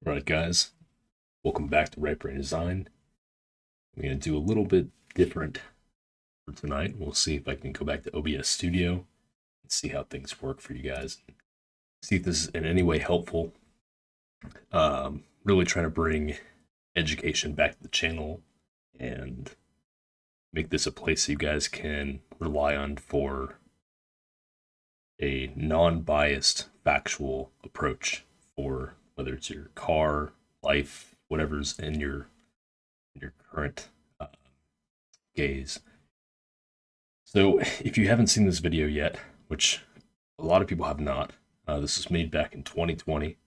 Alright guys, welcome back to Right Brain Design. I'm going to do a little bit different for tonight. We'll see if I can go back to OBS Studio and see how things work for you guys. See if this is in any way helpful. Really trying to bring education back to the channel and make this a place you guys can rely on for a non-biased factual approach for whether it's your car, life, whatever's in your current gaze. So if you haven't seen this video yet, which a lot of people have not, this was made back in 2020,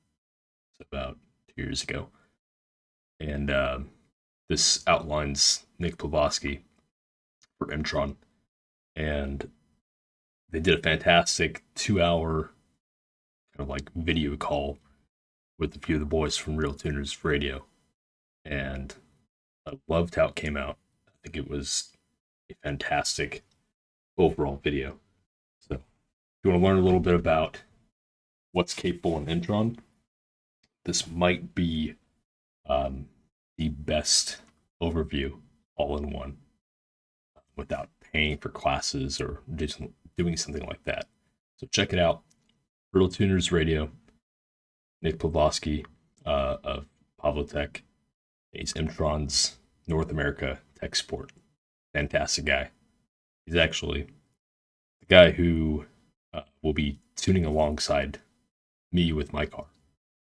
so about 2 years ago, and this outlines Nick Plavosky for Emtron, and they did a fantastic 2-hour kind of like video call with a few of the boys from Real Tuners Radio, and I loved how it came out. I think it was a fantastic overall video. So if you want to learn a little bit about what's capable in Emtron, this might be the best overview all in one without paying for classes or doing something like that. So check it out. Real Tuners Radio, Nick Plavosky of Pavlotech. He's Emtron's North America tech support. Fantastic guy. He's actually the guy who will be tuning alongside me with my car.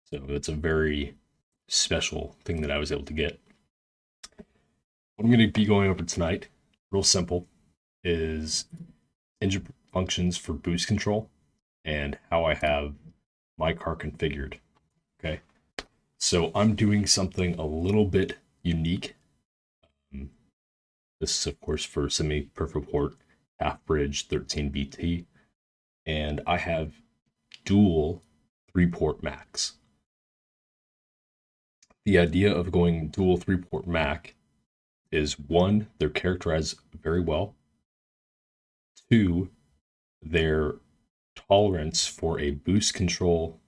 So it's a very special thing that I was able to get. What I'm going to be going over tonight, real simple, is engine functions for boost control and how I have my car configured. Okay, so I'm doing something a little bit unique. This is of course for semi-perfect port half bridge 13BT, and I have dual 3-port Macs. The idea of going dual 3-port Mac is, one, they're characterized very well. Two, their tolerance for a boost control,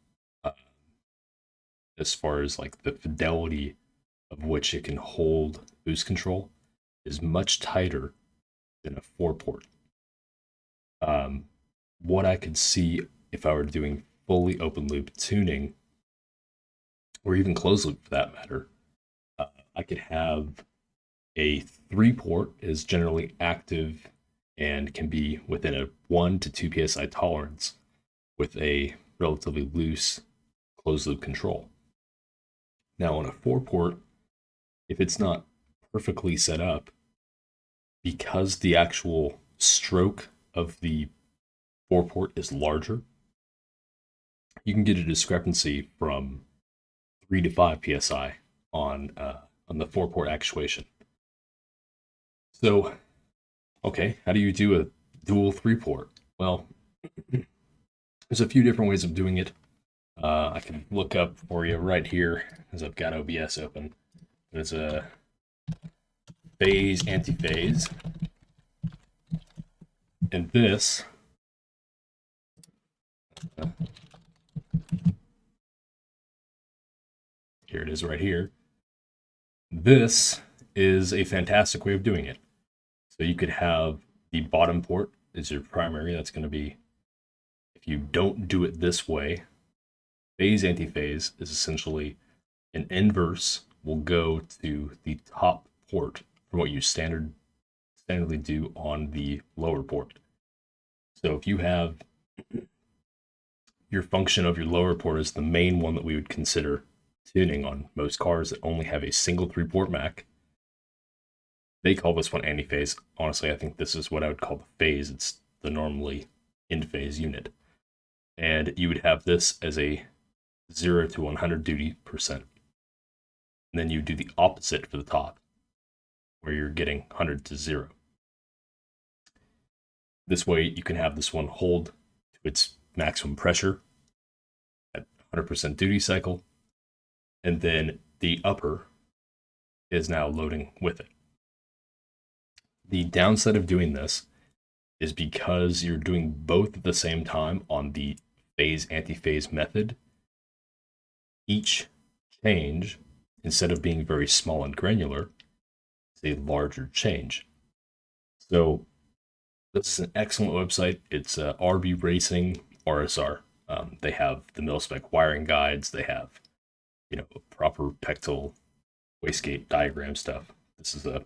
as far as like the fidelity of which it can hold boost control, is much tighter than a 4-port. What I could see if I were doing fully open loop tuning, or even closed loop for that matter, I could have a 3-port is generally active and can be within a 1 to 2 psi tolerance with a relatively loose closed loop control. Now on a 4-port, if it's not perfectly set up, because the actual stroke of the 4-port is larger, you can get a discrepancy from 3 to 5 psi on the 4-port actuation. So, okay, how do you do a dual 3-port? Well, there's a few different ways of doing it. I can look up for you right here as I've got OBS open. There's a phase, antiphase, and this here it is right here. This is a fantastic way of doing it. So you could have the bottom port is your primary. That's going to be, if you don't do it this way, phase antiphase is essentially an inverse will go to the top port from what you standardly do on the lower port. So if you have your function of your lower port is the main one that we would consider tuning on most cars that only have a single 3-port Mac. They call this one antiphase. Honestly, I think this is what I would call the phase. It's the normally in-phase unit. And you would have this as a 0 to 100 duty percent. And then you do the opposite for the top, where you're getting 100 to 0. This way, you can have this one hold to its maximum pressure at 100% duty cycle, and then the upper is now loading with it. The downside of doing this is because you're doing both at the same time on the phase antiphase method, each change, instead of being very small and granular, is a larger change. So this is an excellent website. It's RB Racing RSR. They have the mil-spec wiring guides. They have, proper Pectel wastegate diagram stuff. This is a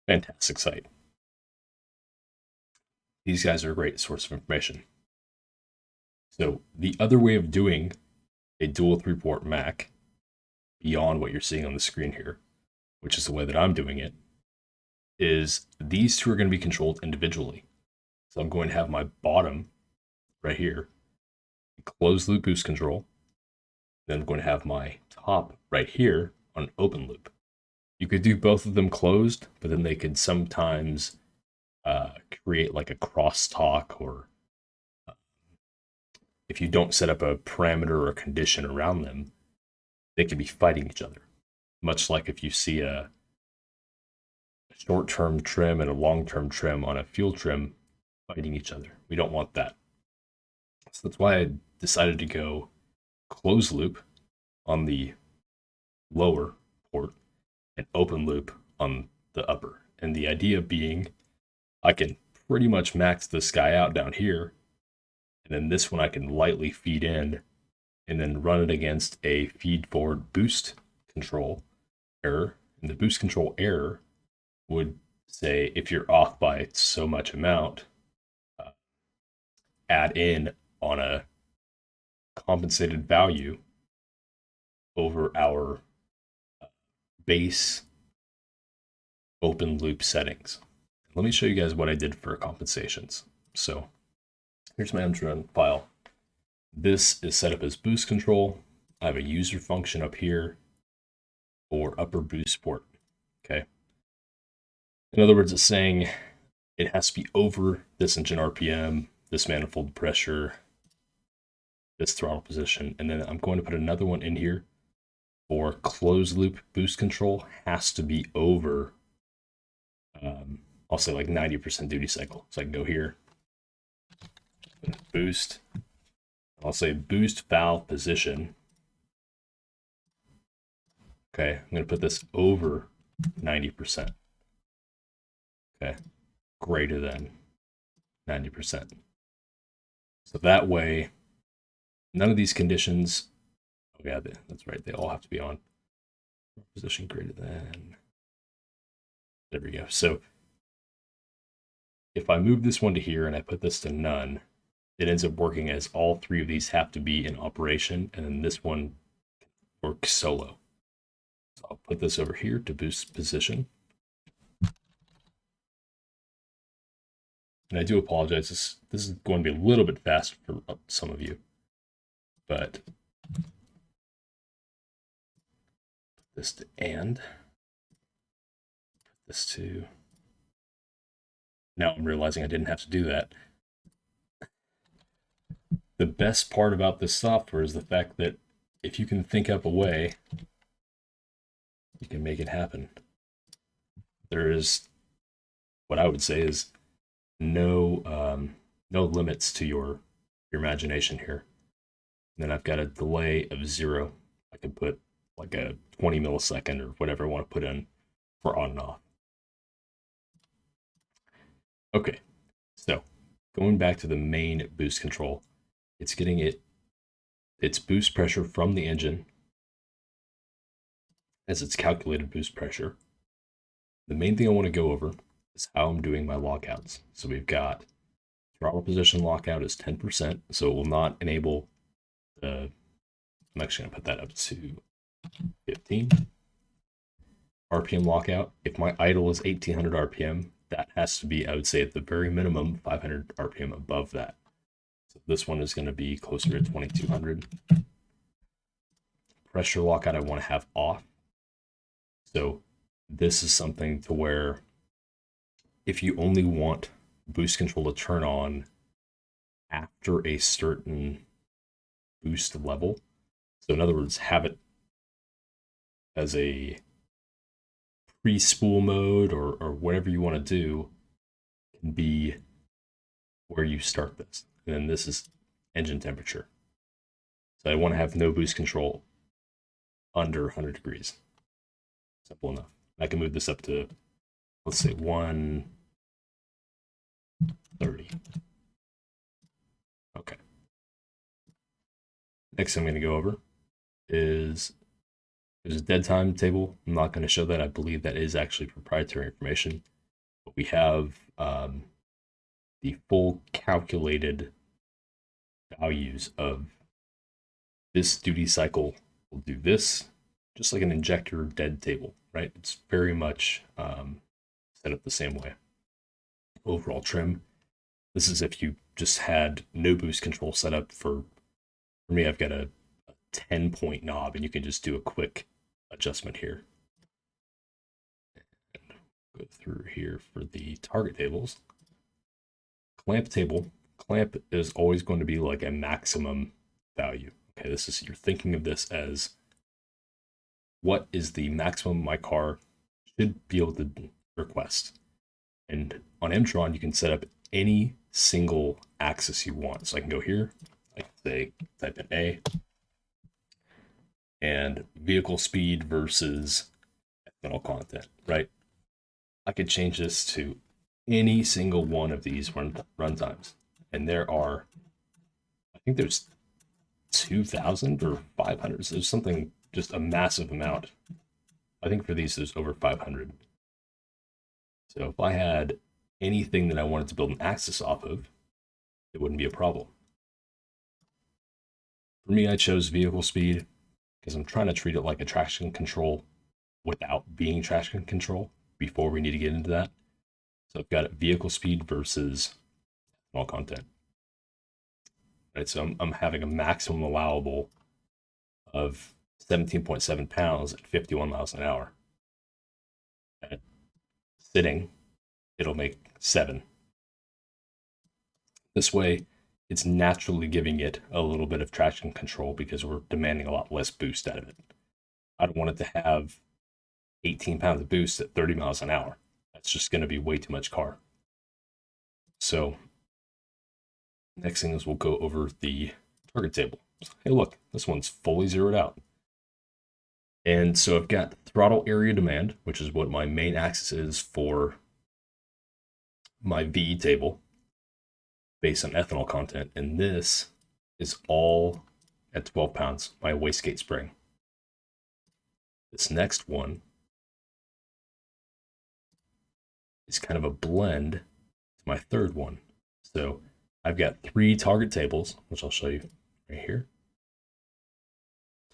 fantastic site. These guys are a great source of information. So the other way of doing a dual 3-port Mac, beyond what you're seeing on the screen here, which is the way that I'm doing it, is these two are going to be controlled individually. So I'm going to have my bottom right here, closed loop boost control. Then I'm going to have my top right here on open loop. You could do both of them closed, but then they could sometimes create like a crosstalk, or if you don't set up a parameter or a condition around them, they could be fighting each other. Much like if you see a short-term trim and a long-term trim on a fuel trim fighting each other. We don't want that. So that's why I decided to go closed loop on the lower port and open loop on the upper. And the idea being, I can pretty much max this guy out down here, and then this one I can lightly feed in and then run it against a feed forward boost control error. And the boost control error would say, if you're off by so much amount, add in on a compensated value over our base open loop settings. Let me show you guys what I did for compensations. So here's my Emtron file. This is set up as boost control. I have a user function up here for upper boost port. Okay. In other words, it's saying it has to be over this engine RPM, this manifold pressure, this throttle position, and then I'm going to put another one in here for closed loop boost control. Has to be over, I'll say like 90% duty cycle. So I can go here, boost, I'll say boost valve position. Okay, I'm going to put this over 90%. Okay, greater than 90%. So that way, none of these conditions, oh yeah, that's right, they all have to be on position greater than, there we go. So if I move this one to here and I put this to none, it ends up working as all three of these have to be in operation, and then this one works solo. So I'll put this over here to boost position. And I do apologize, this is going to be a little bit fast for some of you, but this to and, this to, now I'm realizing I didn't have to do that. The best part about this software is the fact that if you can think up a way, you can make it happen. There is, what I would say is, no limits to your imagination here. And then I've got a delay of 0. I can put like a 20 millisecond or whatever I want to put in for on and off. Okay, so going back to the main boost control, it's getting its boost pressure from the engine as its calculated boost pressure. The main thing I want to go over is how I'm doing my lockouts. So we've got throttle position lockout is 10%, so it will not enable the, I'm actually going to put that up to 15. RPM lockout, if my idle is 1800 RPM, that has to be, I would say at the very minimum, 500 RPM above that. So this one is going to be closer to 2200. Pressure lockout I want to have off. So this is something to where if you only want boost control to turn on after a certain boost level, so in other words, have it as a pre-spool mode or whatever you want to do, can be where you start this. And then this is engine temperature. So I want to have no boost control under 100 degrees. Simple enough. I can move this up to, let's say, 130. Okay. Next thing I'm going to go over is there's a dead time table. I'm not going to show that. I believe that is actually proprietary information. But we have the full calculated values of this duty cycle will do this, just like an injector dead table, right? It's very much set up the same way. Overall trim. This is if you just had no boost control set up. For me, I've got a 10-point knob, and you can just do a quick adjustment here. And go through here for the target tables. Clamp table. Clamp is always going to be like a maximum value. Okay, this is, you're thinking of this as what is the maximum my car should be able to request. And on Emtron, you can set up any single axis you want. So I can go here, I can say type in A, and vehicle speed versus ethanol content, right? I could change this to any single one of these run times. And there are, I think there's 2,000 or 500. So there's something, just a massive amount. I think for these, there's over 500. So if I had anything that I wanted to build an axis off of, it wouldn't be a problem. For me, I chose vehicle speed because I'm trying to treat it like a traction control without being traction control before we need to get into that. So I've got vehicle speed versus ethanol content. Right, so I'm having a maximum allowable of 17.7 pounds at 51 miles an hour. At sitting, it'll make 7. This way, it's naturally giving it a little bit of traction control because we're demanding a lot less boost out of it. I don't want it to have 18 pounds of boost at 30 miles an hour. That's just going to be way too much car. So next thing is we'll go over the target table. Hey, look, this one's fully zeroed out. And so I've got throttle area demand, which is what my main axis is for my VE table based on ethanol content. And this is all at 12 pounds, my wastegate spring. This next one is kind of a blend to my third one. So I've got 3 target tables, which I'll show you right here.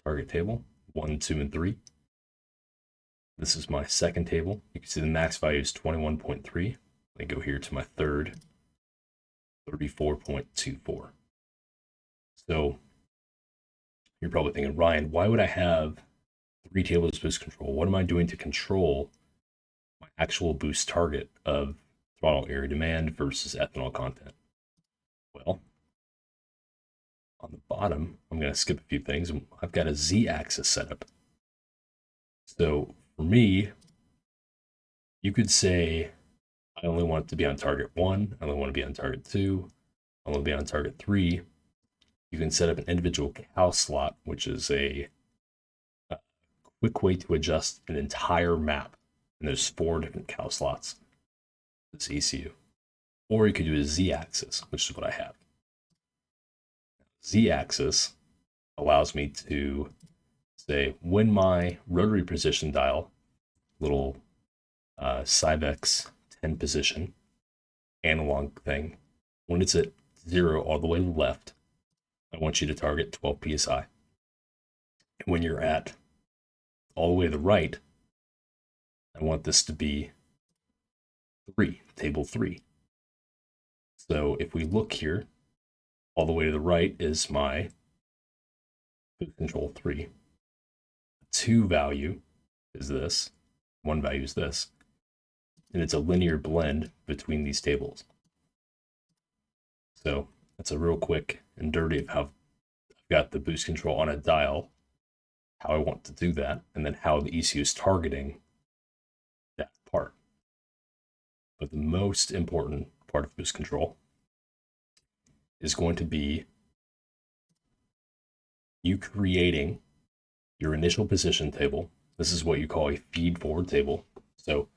Target table, 1, 2, and 3. This is my second table. You can see the max value is 21.3. I go here to my third, 34.24. So you're probably thinking, Ryan, why would I have 3 tables of boost control? What am I doing to control my actual boost target of throttle area demand versus ethanol content? Well, on the bottom, I'm going to skip a few things. I've got a Z-axis setup. So for me, you could say, I only want it to be on target 1. I only want to be on target 2. I want to be on target 3. You can set up an individual cow slot, which is a quick way to adjust an entire map. And there's 4 different cow slots. This ECU. Or you could do a Z-axis, which is what I have. Z-axis allows me to say when my rotary position dial, little Cybex 10 position analog thing, when it's at 0 all the way to the left, I want you to target 12 psi. And when you're at all the way to the right, I want this to be 3, table 3. So if we look here, all the way to the right is my boost control 3. 2 value is this. 1 value is this. And it's a linear blend between these tables. So that's a real quick and dirty of how I've got the boost control on a dial, how I want to do that, and then how the ECU is targeting that part. But the most important part of boost control is going to be you creating your initial position table. This is what you call a feed forward table. So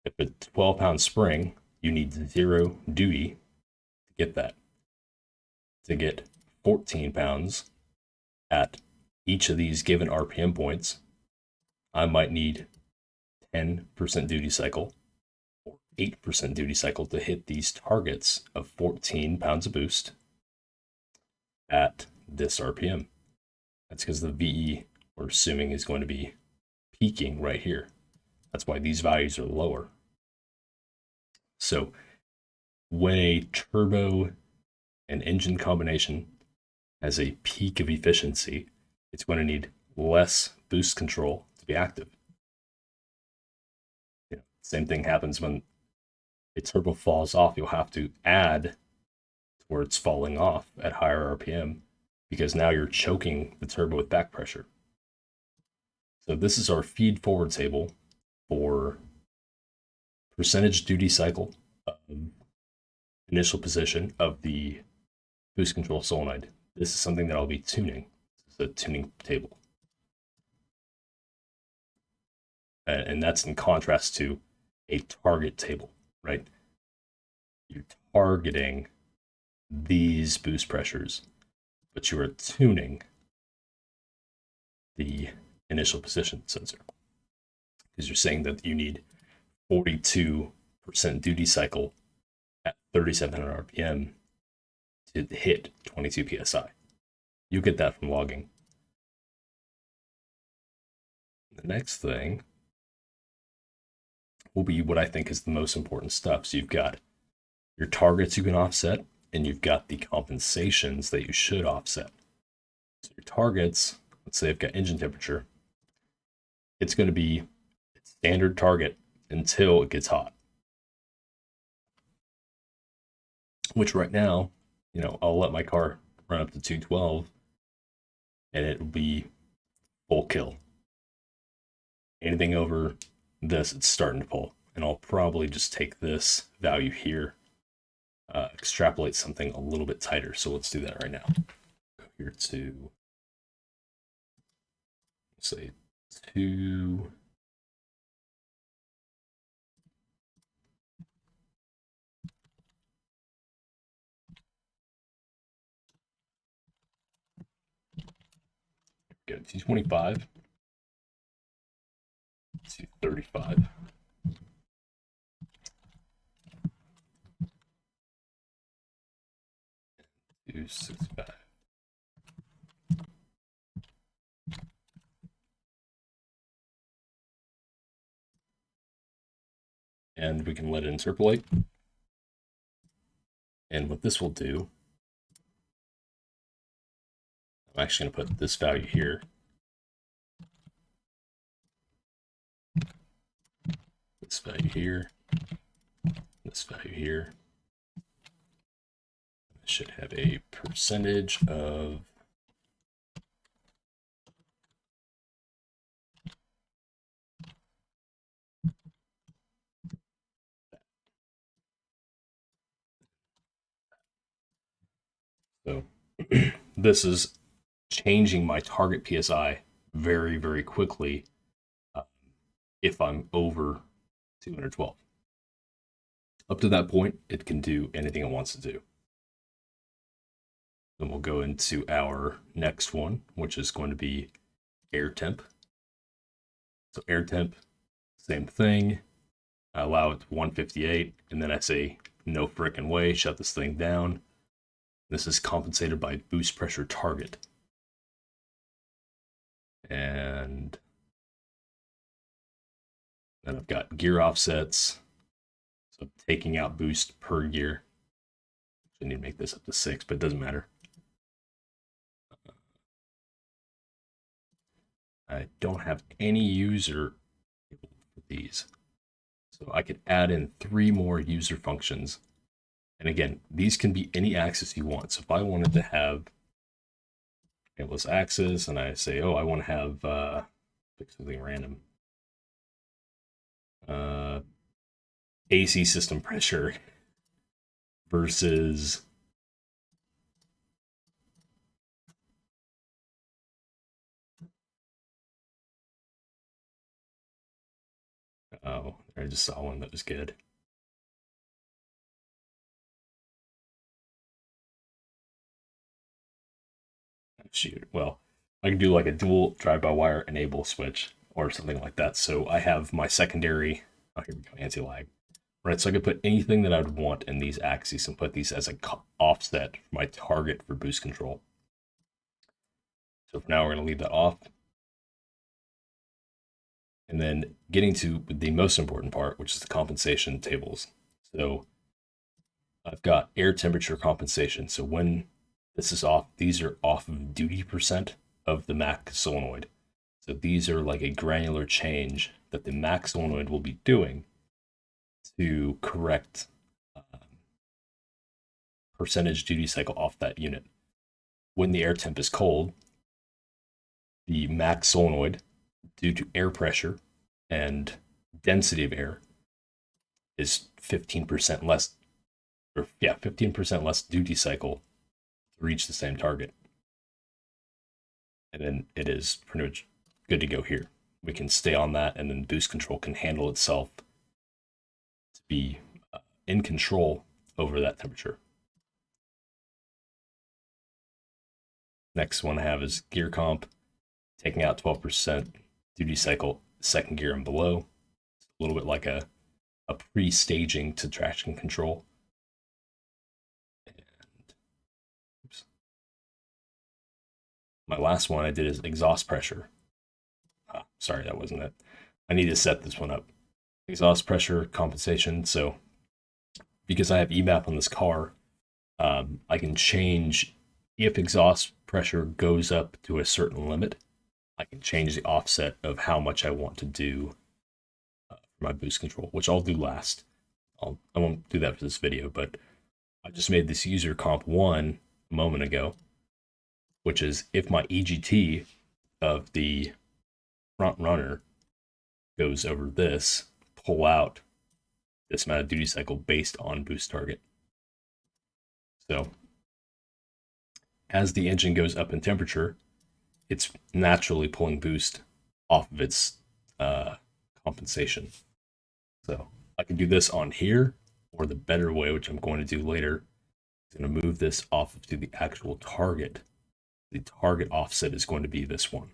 if a 12-pound spring, you need 0 duty to get that. To get 14 pounds at each of these given RPM points, I might need 10% duty cycle or 8% duty cycle to hit these targets of 14 pounds of boost at this RPM. That's because the VE, we're assuming, is going to be peaking right here. That's why these values are lower. So when a turbo and engine combination has a peak of efficiency, it's going to need less boost control to be active. Same thing happens when a turbo falls off. You'll have to add to where it's falling off at higher RPM because now you're choking the turbo with back pressure. So this is our feed forward table for percentage duty cycle of initial position of the boost control solenoid. This is something that I'll be tuning. This is a tuning table. And that's in contrast to a target table, right? You're targeting these boost pressures, but you are tuning the initial position sensor because you're saying that you need 42% duty cycle at 3,700 RPM to hit 22 psi. You get that from logging. The next thing will be what I think is the most important stuff. So you've got your targets you can offset, and you've got the compensations that you should offset. So your targets, let's say I've got engine temperature, it's going to be standard target until it gets hot. Which right now, I'll let my car run up to 212 and it will be full kill. Anything over this, it's starting to pull. And I'll probably just take this value here, extrapolate something a little bit tighter. So let's do that right now. Go here to, say, 2. Go 225. 235. 265. And we can let it interpolate. And what this will do, I'm actually going to put this value here. This value here. This value here. It should have a percentage of so this is changing my target PSI very, very quickly if I'm over 212. Up to that point, it can do anything it wants to do. Then we'll go into our next one, which is going to be air temp. So air temp, same thing. I allow it to 158, and then I say, no frickin' way, shut this thing down. This is compensated by boost pressure target. And then I've got gear offsets. So I'm taking out boost per gear. I need to make this up to 6, but it doesn't matter. I don't have any user for these. So I could add in 3 more user functions. And again, these can be any axis you want. So if I wanted to have this axis and I say, oh, I want to have pick something random. AC system pressure versus Oh, I just saw one that was good. Shoot, well, I can do like a dual drive-by-wire enable switch or something like that. So I have my secondary, oh, here we go, anti-lag. Right, so I could put anything that I would want in these axes and put these as a offset for my target for boost control. So for now, we're going to leave that off. And then getting to the most important part, which is the compensation tables. So I've got air temperature compensation. So when this is off, these are off of duty percent of the MAC solenoid. So these are like a granular change that the MAC solenoid will be doing to correct percentage duty cycle off that unit. When the air temp is cold, the MAC solenoid, due to air pressure and density of air, is 15% less, or yeah, 15% less duty cycle to reach the same target. And then it is pretty much good to go here. We can stay on that, and then boost control can handle itself to be in control over that temperature. Next one I have is gear comp, taking out 12% duty cycle second gear and below. It's a little bit like a pre-staging to traction control. And oops. My last one I did is exhaust pressure. Sorry, that wasn't it. I need to set this one up. Exhaust pressure compensation. So because I have EMAP on this car, I can change if exhaust pressure goes up to a certain limit. I can change the offset of how much I want to do for my boost control, which I'll do last. I won't do that for this video, but I just made this user comp 1 a moment ago, which is if my EGT of the front runner goes over this, pull out this amount of duty cycle based on boost target. So as the engine goes up in temperature, it's naturally pulling boost off of its compensation. So I can do this on here, or the better way, which I'm going to do later, is going to move this off to the actual target. The target offset is going to be this one,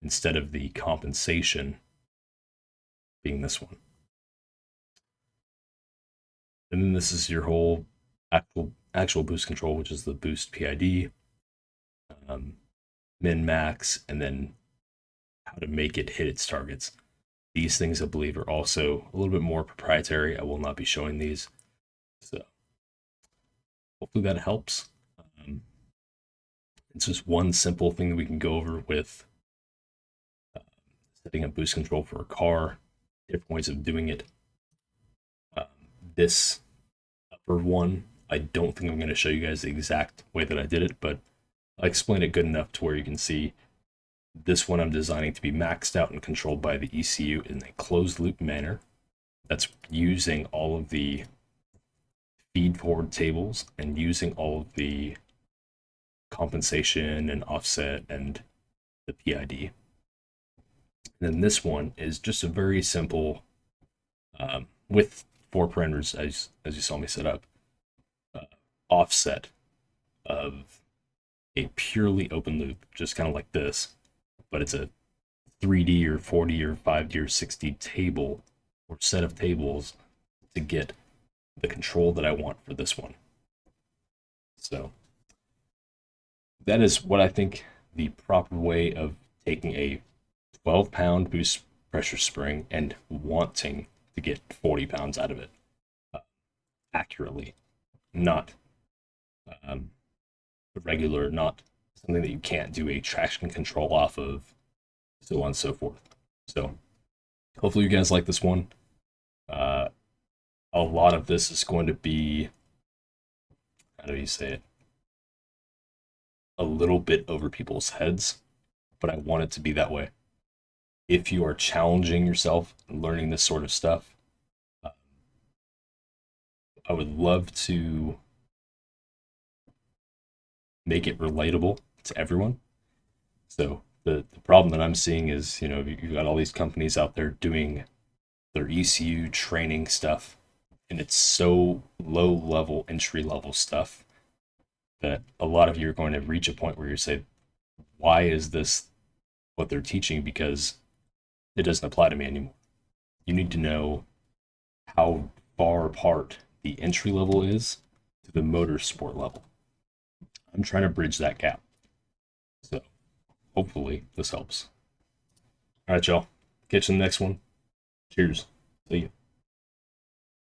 instead of the compensation being this one. And then this is your whole actual boost control, which is the boost PID, min max, and then how to make it hit its targets. These things, I believe, are also a little bit more proprietary. I will not be showing these. So hopefully that helps. It's just one simple thing that we can go over with setting up boost control for a car, different ways of doing it. This upper one, I don't think I'm going to show you guys the exact way that I did it, but I explained it good enough to where you can see this one I'm designing to be maxed out and controlled by the ECU in a closed loop manner. That's using all of the feed forward tables and using all of the compensation and offset and the PID. And then this one is just a very simple, with 4 parameters as you saw me set up, offset of a purely open loop, just kind of like this, but it's a 3D or 4D or 5D or 6D table or set of tables to get the control that I want for this one. So that is what I think the proper way of taking a 12-pound boost pressure spring and wanting to get 40 pounds out of it accurately, not regular, not something that you can't do a traction control off of, so on and so forth. So hopefully you guys like this one. A lot of this is going to be, how do you say it, a little bit over people's heads, but I want it to be that way. If you are challenging yourself and learning this sort of stuff, I would love to make it relatable to everyone. So the problem that I'm seeing is, you've got all these companies out there doing their ECU training stuff, and it's so low level, entry level stuff that a lot of you are going to reach a point where you say, why is this what they're teaching? Because it doesn't apply to me anymore. You need to know how far apart the entry level is to the motorsport level. I'm trying to bridge that gap. So hopefully this helps. All right, y'all. Catch you in the next one. Cheers. See you.